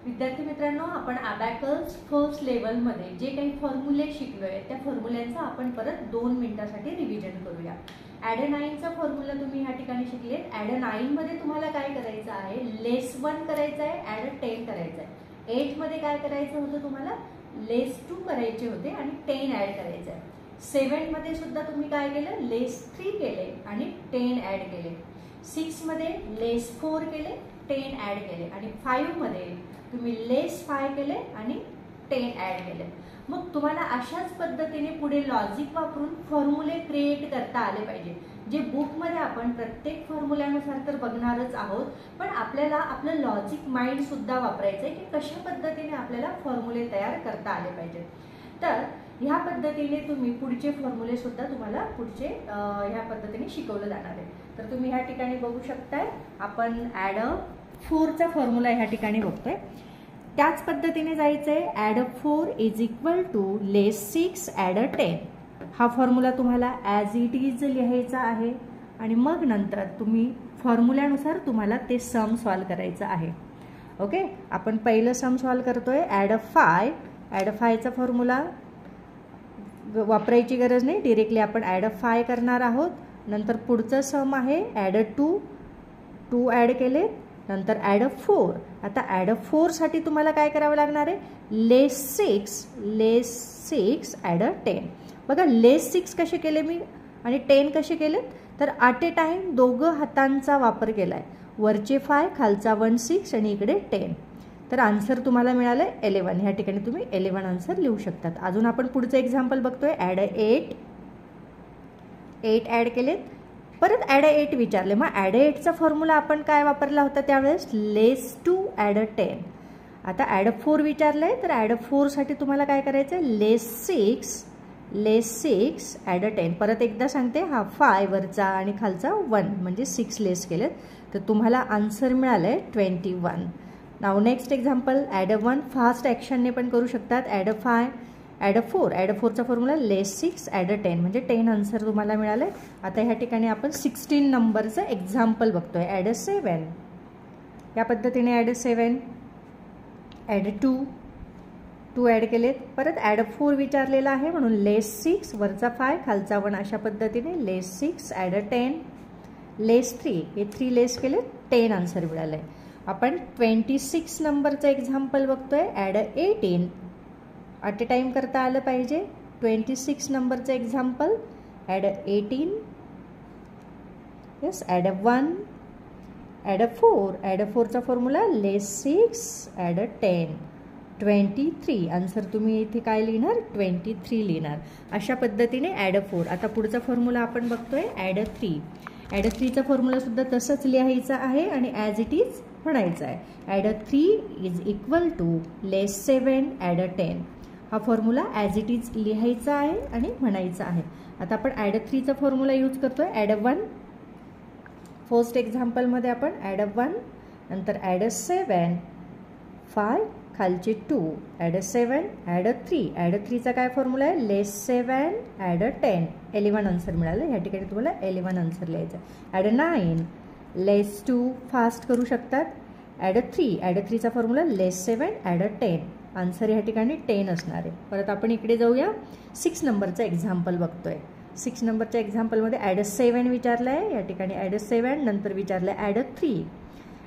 विद्यार्थी मित्रांनो, आपण अबॅकस फर्स्ट लेवलमध्ये जे काही फॉर्म्युले शिकलोय त्या फॉर्म्युल्यांचा आपण परत 2 मिनिटांसाठी रिव्हिजन करूया. ॲड अ 9चा फॉर्म्युला तुम्ही ह्या ठिकाणी शिकले. ॲड अ 9 मध्ये तुम्हाला काय करायचं आहे, लेस 1 करायचं आहे, ॲड अ 10 करायचं आहे. 8 मध्ये काय करायचं होतं, तुम्हाला लेस 2 करायचे होते आणि 10 ॲड करायचं आहे. 7 मध्ये सुद्धा तुम्ही काय केलं, लेस 3 केले आणि 10 ॲड केले. 6 मध्ये लेस 4 केले, 10 ॲड केले आणि 5 मध्ये तुम्ही लेस 5 केले आणि 10 ॲड केले. मग तुम्हाला अशाच पद्धतीने पुढे लॉजिक वापरून फॉर्म्युले क्रिएट करता आले पाहिजे. जे बुकमध्ये आपण प्रत्येक फॉर्म्युल्यानुसार तर बघणारच आहोत, पण आपल्याला आपलं लॉजिक माइंड सुद्धा वापरायचं आहे की कशा पद्धतीने आपल्याला फॉर्म्युले तयार करता आले पाहिजे. तर ह्या पद्धतीने तुम्ही पुढचे फॉर्म्युले सुद्धा तुम्हाला पुढचे ह्या पद्धतीने शिकवलं जाणार आहे. तर तुम्ही ह्या ठिकाणी बघू शकताय, आपण ॲड अ 4चा फॉर्म्युला ह्या ठिकाणी बघतोय. त्याच पद्धतीने जायचंय. Add a 4 is equal to less 6 add a 10. हा फॉर्म्युला तुम्हाला ॲज इट इज लिहायचा आहे आणि मग नंतर तुम्ही फॉर्म्युल्यानुसार तुम्हाला ते सम सॉल्व करायचं आहे. ओके, आपण पहिलं सम सॉल्व करतोय. Add a 5. ॲड अ 5चा फॉर्म्युला वापरायची गरज नाही, डिरेक्टली आपण ॲड अ 5 करणार आहोत. नंतर पुढचं सम आहे ॲड अ 2 ॲड केले. नंतर ॲड अ 4. आता ॲड अ 4 साठी तुम्हाला काय करावं लागणार आहे, लेस 6 ॲड अ 10. बघा, लेस 6 कसे केले मी आणि 10 कसे केले, तर ॲट ए टाइम दोघं हातांचा वापर केलाय. वरचे 5, खालचा 1 6 आणि इकडे 10. तर आन्सर तुम्हाला मिळालं 11. ह्या ठिकाणी तुम्ही 11 आन्सर लिहू शकतात. अजून आपण पुढचं एक्झाम्पल बघतोय. ॲड अ 8 ॲड केलेत. परत ॲड अ 8 विचारले. मग ॲड अ 8चा फॉर्म्युला आपण काय वापरला होता त्यावेळेस, लेस 2 ॲड अ 10. आता ॲड अ 4 विचारलंय, तर ॲड अ 4 साठी तुम्हाला काय करायचं आहे, लेस 6 ॲड अ 10. परत एकदा सांगते, हा 5 वरचा आणि खालचा 1 म्हणजे 6 लेस केलेत. तर तुम्हाला आन्सर मिळालंय 21. नाव next example. Add a 1 fast ॲक्शनने पण करू शकतात. Add a 5 add a 4. Add a 4चा फॉर्म्युला लेस 6 ॲड अ 10 म्हणजे 10 आन्सर तुम्हाला मिळालं. आता ह्या ठिकाणी आपण 16 नंबरचं एक्झाम्पल बघतोय. Add a 7. या पद्धतीने add a 7. Add a 2 add केलेत. परत ॲड अ 4 विचारलेला आहे म्हणून लेस 6 वरचा 5 खालचा 1 अशा पद्धतीने लेस 6 ॲड अ 10. लेस 3 हे 3 लेस केले, 10 आन्सर मिळालं आहे. आपण 26 नंबरचं एक्झाम्पल बघतोय. Add a 18. At a time करता आलं पाहिजे. 26 नंबरचं example. Add a 18. Yes. Add a 1. Add a 4. Add a 4चा formula less 6 add a 10. 23 answer तुम्ही इथे काय लिहिणार, 23 लिहिणार. अशा पद्धतीने ॲड अ 4. आता पुढचा फॉर्म्युला आपण बघतोय. Add a 3. ॲड अ 3चा फॉर्म्युला सुद्धा तसंच लिहायचा आहे आणि ॲज इट इज म्हणायचं आहे. Add a 3 is equal to less 7 add a 10. हा फॉर्म्युला ॲज इट इज लिहायचा आहे आणि म्हणायचा आहे. आता आपण ॲड अ 3चा फॉर्म्युला यूज करतोय. Add a 1. फर्स्ट एक्झाम्पलमध्ये आपण ॲड अ 1, नंतर ॲड अ 7, 5 खालचे 2, add a 7 add a 3. Add a 3चा काय फॉर्म्युला आहे, लेस 7 ॲड अ 10. 11 आन्सर मिळालं. ह्या ठिकाणी तुम्हाला 11 आन्सर लिहायचं आहे. ॲड अ 9 लेस 2 फास्ट करू शकतात. Add a 3. ॲड अ 3चा formula less 7 add a 10. Answer ह्या ठिकाणी 10 असणार आहे. परत आपण इकडे जाऊया. 6 नंबरचं एक्झाम्पल बघतोय. 6 नंबरच्या एक्झाम्पलमध्ये ॲड अ 7 विचारलं आहे. या ठिकाणी ॲड अ 7 नंतर विचारलं आहे ॲड अ 3.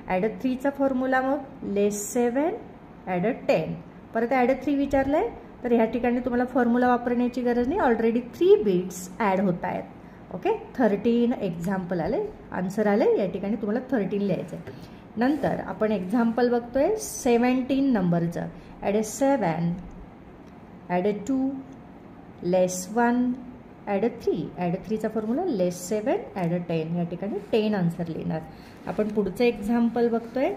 ॲड अ 3चा फॉर्म्युला मग लेस 7 ॲड अ 10. परत ॲड अ 3 विचारलं आहे, तर ह्या ठिकाणी तुम्हाला फॉर्म्युला वापरण्याची गरज नाही, ऑलरेडी 3 बिट्स ॲड होत आहेत. ओके, 13 एक्झाम्पल आले, आन्सर आले. या ठिकाणी तुम्हाला 13 लिहायचं आहे. नंतर आपण एक्झाम्पल बघतोय 17 नंबरचं. Add a 7 add a 2 less 1 add a 3. Add a 3चा फॉर्म्युला लेस 7 ॲड अ 10. या ठिकाणी 10 आन्सर लिहिणार. आपण पुढचं एक्झाम्पल बघतोय.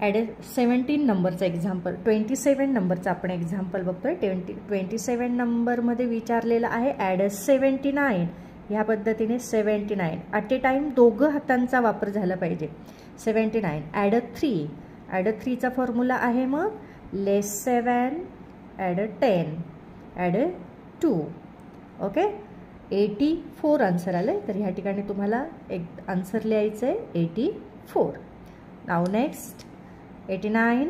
ॲड अ 17 नंबरचं एक्झाम्पल. 27 नंबरचं आपण एक्झाम्पल बघतोय. 27 नंबरमध्ये विचारलेलं आहे ॲड अ 79. ह्या पद्धतीने 79 ॲट ए टाइम दोघं हातांचा वापर झाला पाहिजे. 79 ॲड अ 3. ॲड अ 3चा फॉर्म्युला आहे मग less 7 add a 10 add a 2. Okay, 84 answer आलं. तर ह्या ठिकाणी तुम्हाला एक आन्सर लिहायचं आहे 84. नाव नेक्स्ट 89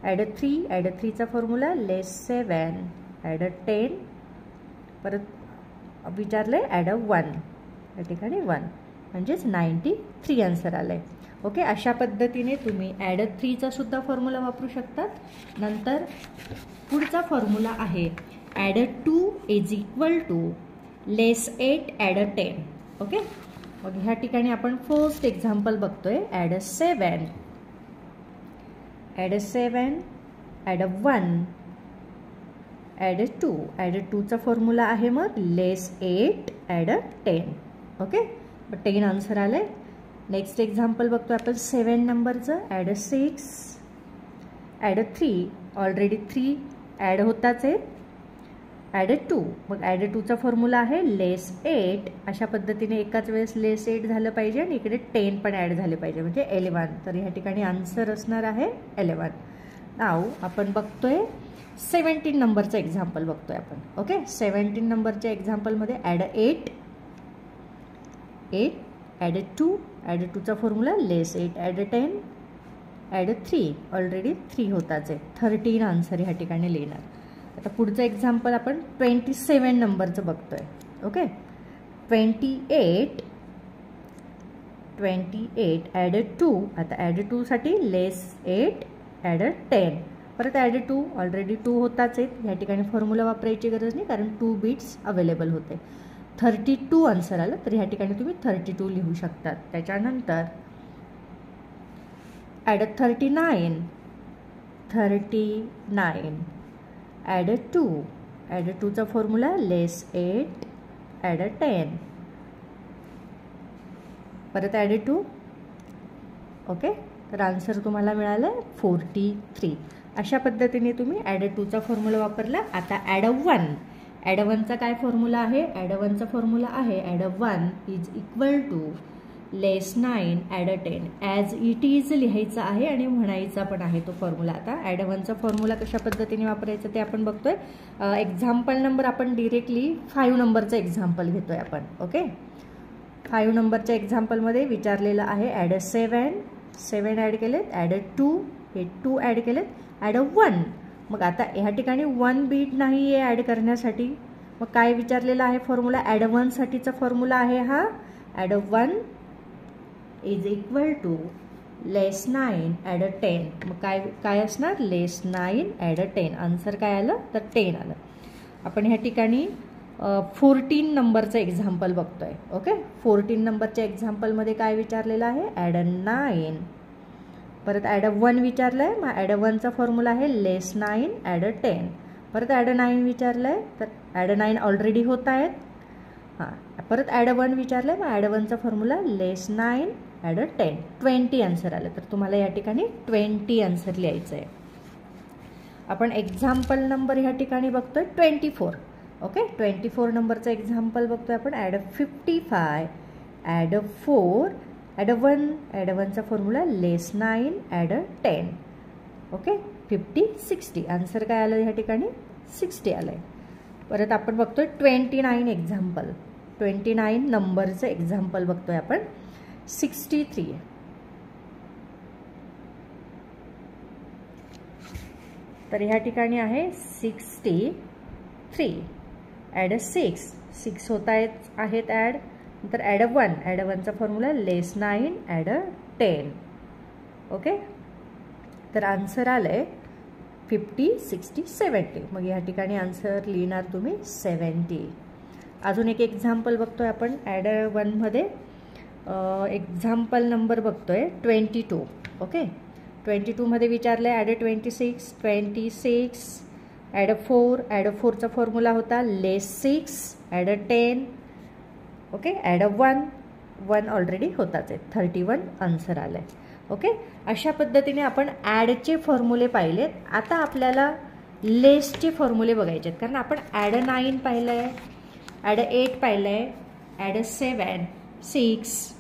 ॲड 3 ॲड 3चा फॉर्म्युला लेस 7 ॲड 10 परत विचारले ॲड 1 या ठिकाणी 1 म्हणजेच 93 आन्सर आलं आहे. ओके, अशा पद्धतीने तुम्ही ॲड 3चा सुद्धा फॉर्म्युला वापरू शकतात. नंतर पुढचा फॉर्म्युला आहे add 2 is equal to less 8 add 10. Okay, मग ह्या ठिकाणी आपण फर्स्ट एक्झाम्पल बघतोय. ॲड 7 ॲड 1 ॲड 2 ॲड 2चा फॉर्म्युला आहे मग लेस 8 ॲड 10. ओके, 10 आन्सर आले. नेक्स्ट एक्झाम्पल बघतो आपण 7 नंबरचं. ॲड 6 ॲड 3 ऑलरेडी 3 ॲड होताच आहे. ॲड 2 मग ॲड 2चा फॉर्म्युला आहे लेस 8. अशा पद्धतीने एकाच वेळेस लेस 8 झालं पाहिजे आणि इकडे 10 पण ॲड झाले पाहिजे म्हणजे 11. तर ह्या ठिकाणी आन्सर असणार आहे 11. नाव आपण बघतोय 17 नंबरचं एक्झाम्पल बघतोय आपण. ओके, 17 नंबरच्या एक्झाम्पलमध्ये ॲड 8 ॲड 2 ॲड 2चा formula less 8 add 10 add 3 already 3 होताच आहे. 13 आन्सर ह्या ठिकाणी लिहिणार. आता पुढचं एक्झाम्पल आपण 27 नंबरचं बघतोय. ओके, 28 ॲड 2 आता ॲड 2 साठी लेस 8 ॲड 10 परत ॲड 2 ऑलरेडी 2 होताच आहेत. ह्या ठिकाणी फॉर्म्युला वापरायची गरज नाही कारण 2 बिट्स अवेलेबल होते. 32 आन्सर आलं तर ह्या ठिकाणी तुम्ही 32 लिहू शकतात. त्याच्यानंतर ॲड 39 ॲड 2चा फॉर्म्युला लेस 8 ॲड 10 परत ॲड 2. ओके, तर आन्सर तुम्हाला मिळालं 43. अशा पद्धतीने तुम्ही ॲड 2चा फॉर्म्युला वापरला. आता ॲड 1चा काय फॉर्म्युला आहे. ॲड 1चा फॉर्म्युला आहे add 1 is equal to less 9 add 10 as it is लिहायचा आहे आणि म्हणायचा पण आहे तो फॉर्म्युला. आता ॲड 1चा फॉर्म्युला कशा पद्धतीने वापरायचा ते आपण बघतोय. एक्झाम्पल नंबर आपण डिरेक्टली 5 नंबरचं एक्झाम्पल घेतोय आपण. ओके, 5 नंबरच्या एक्झाम्पलमध्ये विचारलेलं आहे ॲड 7 ॲड केलेत, ॲड 2 हे 2 ॲड केलेत, ॲड 1. मग आता ह्या ठिकाणी 1 बीट नाही आहे ॲड करण्यासाठी. मग काय विचारलेलं आहे फॉर्म्युला. ॲड 1 साठीचा फॉर्म्युला आहे हा add 1 is equal to less 9 add 10. मग काय असणार लेस 9 ॲड 10. आन्सर काय आलं तर 10 आलं. आपण ह्या ठिकाणी 14 नंबरचं एक्झाम्पल बघतोय. ओके, 14 नंबरच्या एक्झाम्पलमध्ये काय विचारलेलं आहे ॲड 9 परत ॲड 1 विचारलं आहे. मग ॲड 1चा फॉर्म्युला आहे लेस 9 ॲड 10 परत ॲड 9 विचारलं आहे तर ॲड 9 ऑलरेडी होत आहेत. परत ॲड 1 विचारलं आहे. मग ॲड 1चा फॉर्म्युला लेस 9 ॲड 10 20 आन्सर आलं. तर तुम्हाला या ठिकाणी 20 आन्सर लिहायचं आहे. आपण एक्झाम्पल नंबर ह्या ठिकाणी बघतोय 24. ओके, 24 नंबरचं एक्झाम्पल बघतोय आपण. ॲड 55 ॲड 4 ॲड 1चा फॉर्म्युला लेस 9 ॲड 10. ओके, 50 60 आन्सर काय आलं ह्या ठिकाणी 60 आलं आहे. परत आपण बघतोय 29 एक्झाम्पल. 29 नंबरचं एक्झाम्पल बघतोय आपण. 63 तर ह्या ठिकाणी आहे 63 ॲड 6 होत आहेत ॲड. नंतर ॲड 1चा फॉर्म्युला लेस 9 ॲड 10. ओके, तर आन्सर आलंय 50 60 70. मग या ठिकाणी आन्सर लिहिणार तुम्ही 70. अजून एक एक्झाम्पल बघतोय आपण ॲड 1मध्ये. एक्झाम्पल नंबर बघतोय 22. ओके, 22 मध्ये विचारलं आहे ॲड 26 ॲड 4चा फॉर्म्युला होता लेस 6 ॲड 10. ओके, ॲड 1 ऑलरेडी होताच आहे. 31 आन्सर आलं आहे. ओके, अशा पद्धतीने आपण ॲडचे फॉर्म्युले पाहिलेत. आता आपल्याला लेसचे फॉर्म्युले बघायचे आहेत कारण आपण ॲड 9 पाहिलं आहे, ॲड 8 पाहिलं आहे, ॲड 7 6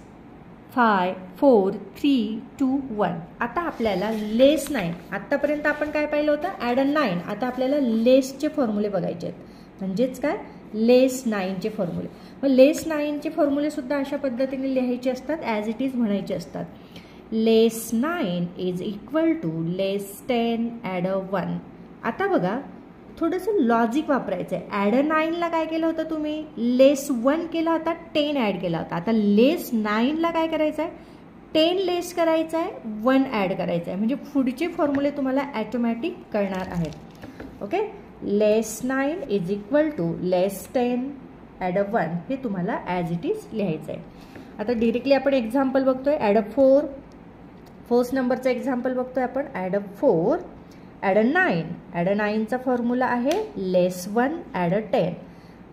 5 4 3 2 1. आता आपल्याला लेस 9. आत्तापर्यंत आपण काय पाहिलं होतं ॲड 9. आता आपल्याला लेसचे फॉर्म्युले बघायचे आहेत. म्हणजेच काय लेस 9चे फॉर्म्युले. मग लेस 9चे फॉर्म्युले सुद्धा अशा पद्धतीने लिहायचे असतात, ॲज इट इज म्हणायचे असतात. Less 9 is equal to less 10 add 1. आता बघा थोडंसं लॉजिक वापरायचं आहे. ॲड 9ला काय केलं होतं तुम्ही, लेस 1 केला होता, 10 ॲड केला होता. आता लेस 9ला काय करायचं आहे, 10 लेस करायचं आहे, 1 ॲड करायचं आहे. म्हणजे पुढचे फॉर्म्युले तुम्हाला ॲटोमॅटिक कळणार आहेत. Okay, less 9 is equal to less 10 add 1 हे तुम्हाला ॲज इट इज लिहायचं आहे. आता डिरेक्टली आपण एक्झाम्पल बघतोय. ॲड 4, फर्स्ट नंबरचं एक्झाम्पल बघतोय आपण. Add 4 add 9. ॲड 9चा फॉर्म्युला आहे लेस 1 ॲड 10.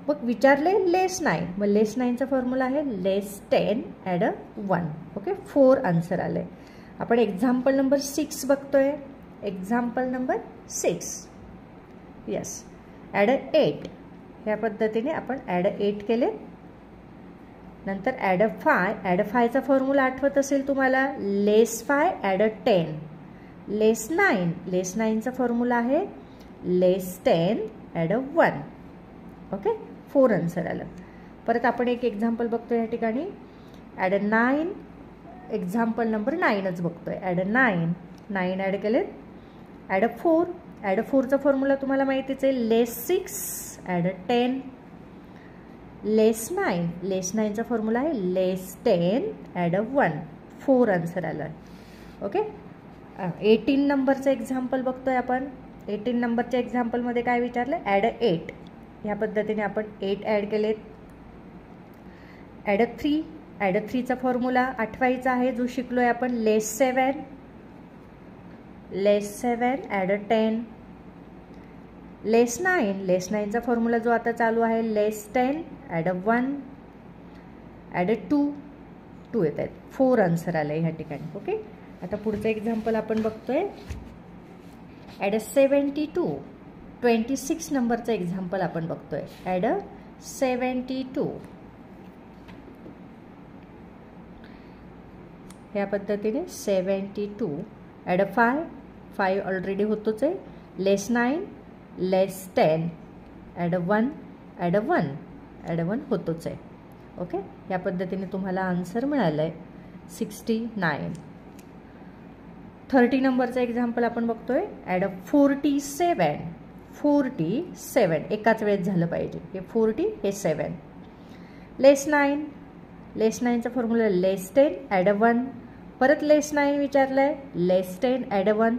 मग विचारले लेस 9, मग लेस 9चा फॉर्म्युला आहे लेस 10 ॲड 1. ओके, 4 आन्सर आले. आपण एक्झाम्पल नंबर 6 बघतोय. Example number 6, yes, add 8. ह्या पद्धतीने आपण ॲड 8 केले. नंतर ॲड 5. ॲड 5चा फॉर्म्युला आठवत असेल तुम्हाला, लेस 5 ॲड 10. लेस 9, लेस 9चा फॉर्म्युला आहे लेस 10 ॲड 1. ओके, 4 आन्सर आलं. परत आपण एक एक्झाम्पल बघतो या ठिकाणी. ॲड 9, एक्झाम्पल नंबर 9च बघतोय. ॲड 9 ॲड केले. ॲड 4. ॲड 4चा फॉर्म्युला तुम्हाला माहितीच आहे, लेस 6 ॲड 10. लेस 9, लेस 9चा फॉर्म्युला आहे लेस 10 ॲड 1. 4 आन्सर आलं. ओके, 18 नंबरचं एक्झाम्पल बघतोय आपण. 18 नंबरच्या एक्झाम्पलमध्ये काय विचारलं, ॲड 8. ह्या पद्धतीने आपण 8 ॲड केलेत. ॲड 3. ॲड 3चा फॉर्म्युला आठवायचा आहे जो शिकलोय आपण, लेस 7. लेस 7 ॲड 10. लेस 9, लेस 9चा फॉर्म्युला जो आता चालू आहे लेस 10 ॲड 1. ॲड 2 येत आहेत. 4 आन्सर आले ह्या ठिकाणी. ओके, आता पुढचं एक्झाम्पल आपण बघतोय. ॲड 72. 26 नंबरचं एक्झाम्पल आपण बघतोय. ॲड 72. ह्या पद्धतीने 72. ॲड 5 ऑलरेडी होतोच आहे. लेस 9, लेस 10 ॲड 1 ॲड 1 होतोच आहे. ओके, या पद्धतीने तुम्हाला आन्सर मिळालं आहे 69. 30 नंबरचं एक्झाम्पल आपण बघतोय. ॲड 47 एकाच वेळेस झालं पाहिजे. हे 40 हे 7. लेस 9, लेस 9चा फॉर्म्युला लेस 10 ॲड 1. परत लेस 9 विचारलंय, लेस 10 ॲड 1.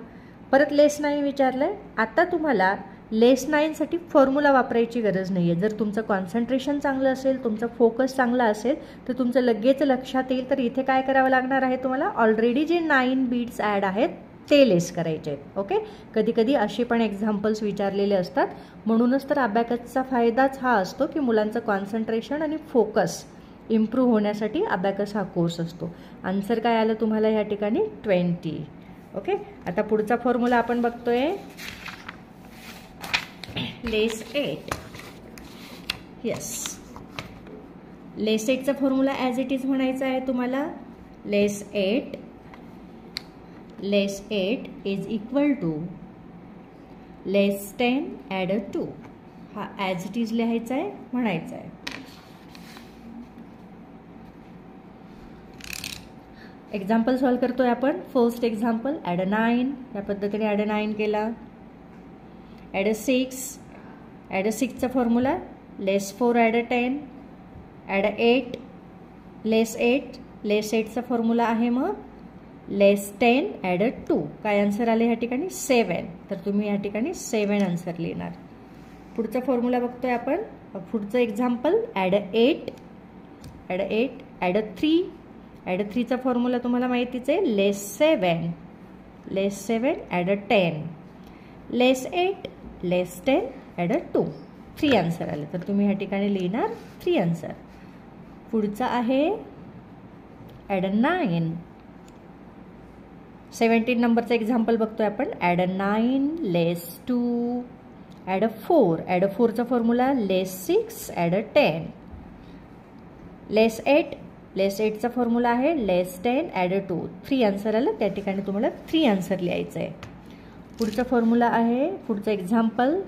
परत लेस 9 विचारलंय. आता तुम्हाला लेस 9साठी फॉर्म्युला वापरायची गरज नाही आहे. जर तुमचं कॉन्सन्ट्रेशन चांगलं असेल, तुमचा फोकस चांगला असेल तर तुमचं लगेच लक्षात येईल. तर इथे काय करावं लागणार आहे तुम्हाला, ऑलरेडी जे 9 बीट्स ॲड आहेत ते लेस करायचे आहेत. ओके, कधी कधी असे पण एक्झाम्पल्स विचारलेले असतात. म्हणूनच तर अबॅकसचा फायदाच हा असतो की मुलांचं कॉन्सन्ट्रेशन आणि फोकस इम्प्रूव्ह होण्यासाठी अबॅकस हा कोर्स असतो. आन्सर काय आलं तुम्हाला ह्या ठिकाणी, 20. ओके, आता पुढचा फॉर्म्युला आपण बघतोय. लेस 8, यस, लेस 8चा फॉर्म्युला ॲज इट इज म्हणायचा आहे तुम्हाला. Less 8 is equal to less 10 add 2. हा ॲज इट इज लिहायचा आहे, म्हणायचा आहे. एक्झाम्पल सॉल्व करतोय आपण. First example, add 9. या पद्धतीने ॲड 9 केला. ॲड 6चा formula less 4 add 10. Add 8, less 8चा फॉर्म्युला आहे मग लेस 10 ॲड 2. काय आन्सर आले ह्या ठिकाणी, 7. तर तुम्ही या ठिकाणी 7 आन्सर लिहिणार. पुढचा फॉर्म्युला बघतोय आपण. पुढचं एक्झाम्पल, ॲड 8. ॲड 3. ॲड 3चा फॉर्म्युला तुम्हाला माहितीच आहे, less 7 add 10. Less 8, less 10 add 2. 3 answer आले. तर तुम्ही ह्या ठिकाणी लिहिणार 3 आन्सर. पुढचा आहे ॲड 9. 17 नंबरचं एक्झाम्पल बघतोय आपण. ॲड 9 लेस 2 add 4. Add 4चा formula less 6 add 10. लेस 8चा फॉर्म्युला आहे लेस 10 ॲड 2. 3 आन्सर आलं. त्या ठिकाणी तुम्हाला 3 आन्सर लिहायचं आहे. पुढचा फॉर्म्युला आहे, पुढचं एक्झाम्पल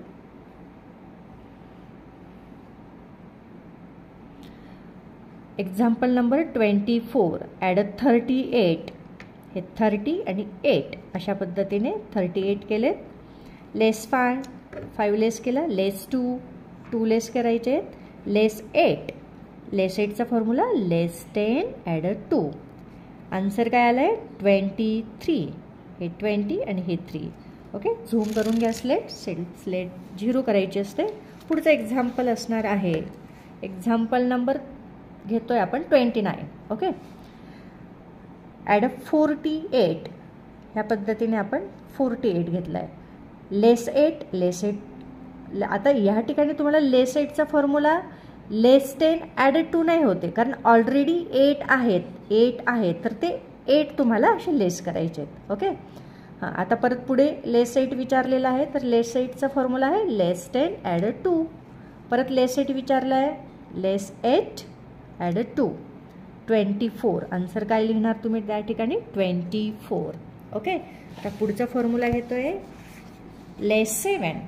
एक्झाम्पल नंबर 24 ॲड 38. हे 30 आणि 8 अशा पद्धतीने 38 केले. लेस 5, 5 लेस केला. लेस 2, 2 लेस करायचे आहेत. लेस 8, लेस 8चा फॉर्म्युला लेस 10 ॲड 2. आन्सर काय आलं आहे 23. हे 20 आणि हे 3. ओके, झूम करून घ्या. स्लेट 0 करायची असते. पुढचं एक्झाम्पल असणार आहे एक्झाम्पल नंबर घेतोय आपण 29. Okay, add 48. ह्या पद्धतीने आपण 48 घेतला आहे. लेस 8, लेस 8. आता ह्या ठिकाणी तुम्हाला लेस 8चा फॉर्म्युला लेस 10 ॲड 2 नाही होते, कारण ऑलरेडी 8 आहेत तर ते 8 तुम्हाला असे लेस करायचे आहेत. ओके, हां, आता परत पुढे लेस 8 विचारलेला आहे, तर लेस 8चा फॉर्म्युला आहे लेस 10 ॲड 2. परत लेस 8 विचारला आहे, लेस 8 ॲड 2. 24. आन्सर काय लिहिणार तुम्ही त्या ठिकाणी 24. ओके, आता पुढचा फॉर्म्युला घेतोय less 7.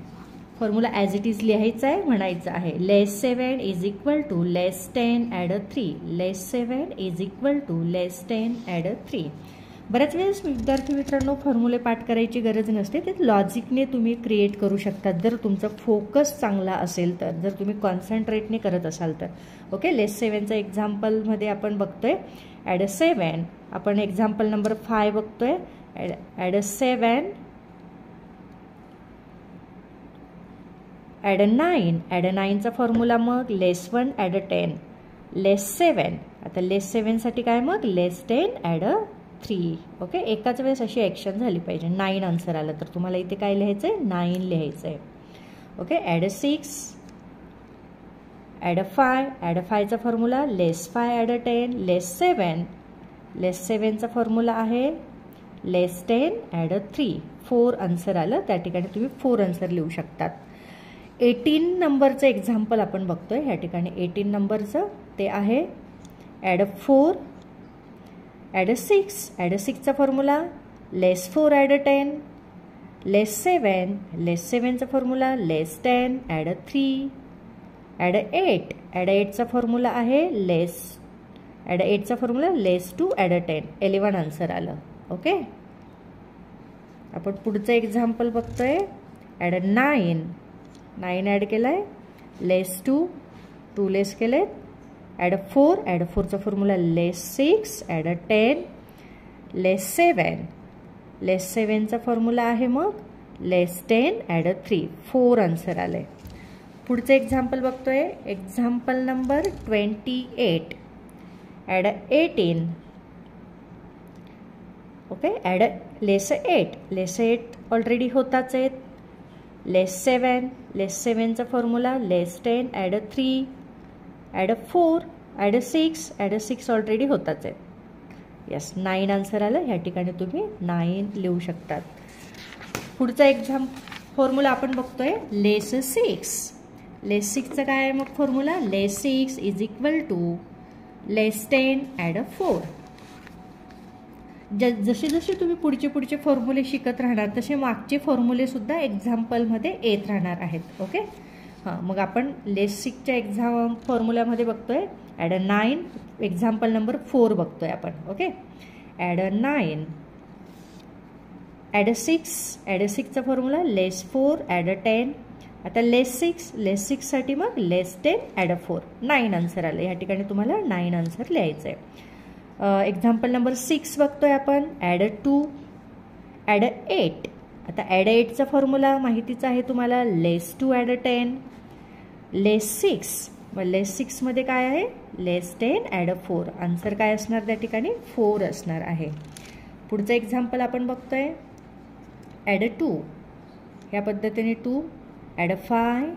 Formula as it is लिहायचा आहे, म्हणायचं आहे less 7 is equal to less 10 add 3. Less 7 is equal to less 10 add 3. बऱ्याच वेळेस विद्यार्थी मित्रांनो फॉर्म्युले पाठ करायची गरज नसते, ते लॉजिकने तुम्ही क्रिएट करू शकतात जर तुमचा फोकस चांगला असेल तर, जर तुम्ही कॉन्सन्ट्रेटने करत असाल तर. ओके, लेस 7चा एक्झाम्पलमध्ये आपण बघतोय ॲड 7. आपण एक्झाम्पल नंबर 5 बघतोय. Add 7 add 9. ॲड 9चा फॉर्म्युला मग लेस 1 ॲड 10. लेस 7. आता लेस 7साठी काय मग लेस 10 ॲड 3. ओके, एकाच वेळेस अशी ॲक्शन झाली पाहिजे. 9 आन्सर आलं तर तुम्हाला इथे काय लिहायचं आहे 9 लिहायचं आहे. Okay, add 6. ॲड 5. ॲड 5चा formula less 5 add 10. Less 7. Less 7चा फॉर्म्युला आहे लेस 10 ॲड 3. 4 आन्सर आलं, त्या ठिकाणी तुम्ही 4 आन्सर लिहू शकतात. 18 नंबरचं एक्झाम्पल आपण बघतोय ह्या ठिकाणी. 18 नंबरचं ते आहे ॲड 4 ॲड 6. ॲड 6चा formula less 4 add 10. Less 7. Less 7चा formula less 10 add 3. Add 8. Add 8चा formula आहे ॲड 8चा फॉर्म्युला लेस 2 ॲड 10. 11 आन्सर आलं. ओके, आपण पुढचं एक्झाम्पल बघतोय ॲड 9. 9 ॲड केला आहे. लेस 2, 2 लेस केले. Add 4. Add 4चा formula less 6 add 10. Less 7. Less 7चा फॉर्म्युला आहे मग लेस 10 ॲड 3. 4 आन्सर आलं आहे. पुढचं एक्झाम्पल बघतोय example number 28. Add 18. Okay, add less 8. Less 8 already होताच आहेत. लेस 7. लेस 7चा formula less 10 add 3. Add 4. Add 6. Add 6 already होताच आहे. यस, 9 आन्सर आलं. ह्या ठिकाणी तुम्ही 9 लिहू शकतात. पुढचा फॉर्म्युला आपण बघतोय लेस 6. लेस 6चा काय आहे मग formula less 6 is equal to less 10 add 4. जसे जसे तुम्ही पुढचे फॉर्म्युले शिकत राहणार तसे मागचे फॉर्म्युले सुद्धा एक्झाम्पलमध्ये येत राहणार आहेत. ओके, हां, मग आपण लेस 6च्या फॉर्म्युल्यामध्ये बघतोय ॲड 9. एक्झाम्पल नंबर 4 बघतोय आपण. Okay, add 9. ॲड 6. ॲड 6चा फॉर्म्युला लेस 4 ॲड 10. आता लेस 6. लेस 6साठी मग लेस 10 ॲड 4. 9 आन्सर आलं. ह्या ठिकाणी तुम्हाला 9 आन्सर लिहायचं आहे. एक्झाम्पल नंबर 6 बघतोय आपण ॲड 2. ॲड 8. आता ॲड 8चा फॉर्म्युला माहितीचा आहे तुम्हाला लेस 2 ॲड 10. लेस 6. मग लेस 6मध्ये काय आहे लेस 10 ॲड 4. आन्सर काय असणार त्या ठिकाणी 4 असणार आहे. पुढचं एक्झाम्पल आपण बघतोय ॲड 2. ह्या पद्धतीने 2. ॲड 5.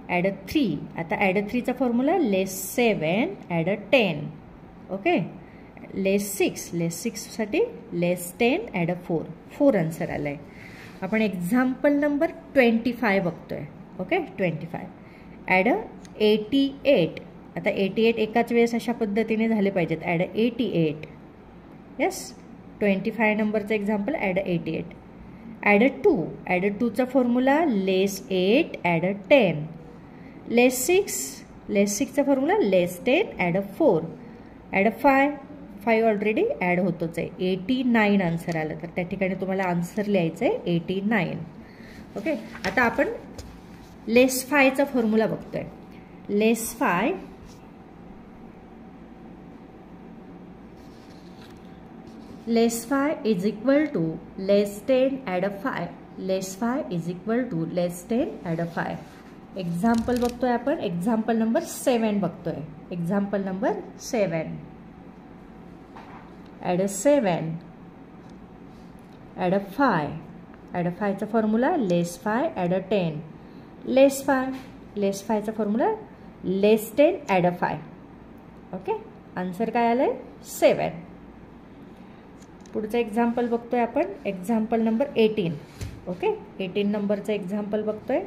ॲड 3. आता ॲड 3चा फॉर्म्युला लेस 7 ॲड 10. ओके, लेस 6. लेस 6साठी लेस 10 ॲड 4. 4 आन्सर आलं आहे. आपण एक्झाम्पल नंबर 25 बघतोय. ओके, 25. ॲड 88. आता 88 एकाच वेळेस अशा पद्धतीने झाले पाहिजेत. ॲड 88. यस, 25 नंबरचं एक्झाम्पल ॲड 88. ॲड 2. ॲड 2चा formula less 8 add 10. Less 6. Less 6चा formula less 10 add a 4 add a 5 already add होतोच आहे. 89 आन्सर आलं. तर त्या ठिकाणी तुम्हाला आन्सर लिहायचं आहे 89. ओके, आता आपण लेस 5चा फॉर्म्युला बघतोय. Less 5 is equal to less 10 add a 5. Less 5 is equal to less 10 add a 5. Example बघतोय आपण. एक्झाम्पल नंबर 7 बघतोय. Example number 7 add a 7 add a 5. Add a 5चा formula less 5 add a 10. Less 5चा formula less 10 add a 5. Okay, answer काय आलंय 7. पुढचं example बघतोय आपण. Example number 18. ओके, 18 नंबरचं एक्झाम्पल बघतोय.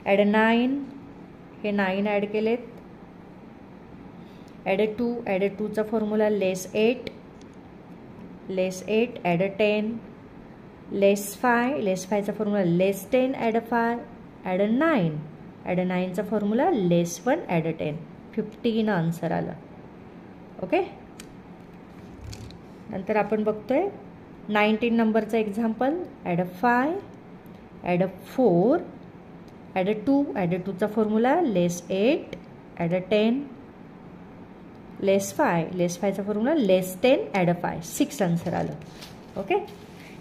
Add a 9. हे 9 ॲड केलेत. Add a 2. ॲड अ 2चा formula less 8 add a 10. Less 5चा formula less 10 add a 5. Add a 9. Add a 9चा formula less 1 add a 10. 15 answer आलं. ओके, नंतर आपण बघतोय 19 नंबरचं example. Add a 5 add a 4 add a 2. Add a 2चा formula less 8 add a 10. Less 5चा formula less 10 add a 5. 6 answer आलं. Okay,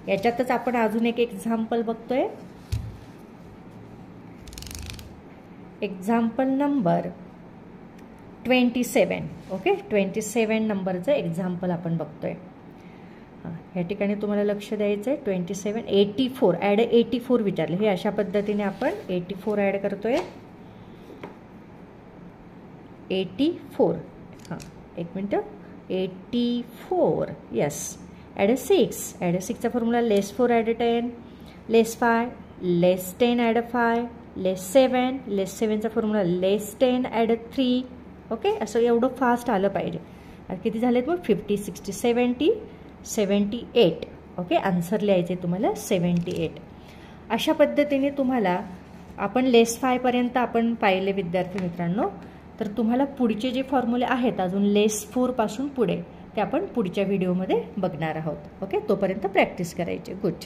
याच्यातच आपण अजून एक एक्झाम्पल बघतोय. Example number 27. ओके, 27 नंबरचं एक्झाम्पल आपण बघतोय. या ठिकाणी तुम्हाला लक्ष द्यायचं आहे. 27 84 ॲड 84 विचारलं. हे अशा पद्धतीने आपण 84 ॲड करतोय. 84. हां, एक मिनटं. 84. यस. ॲड 6. ॲड 6चा फॉर्म्युला लेस 4 ॲड 10. लेस 5 लेस 10 ॲड 5. लेस 7. लेस 7चा फॉर्म्युला लेस 10 ॲड 3. ओके, असं एवढं फास्ट आलं पाहिजे. किती झालेत मग 50 60 70 78. ओके, आन्सर लिहायचे तुम्हाला 78. अशा पद्धतीने तुम्हाला आपण लेस 5 पर्यंत आपण पाहिले विद्यार्थी मित्रांनो. तर तुम्हाला पुढचे जे फॉर्म्युले आहेत अजून लेस 4 पासून पुढे ते आपण पुढच्या व्हिडिओमध्ये बघणार आहोत. ओके, तोपर्यंत प्रॅक्टिस करायची. गुड.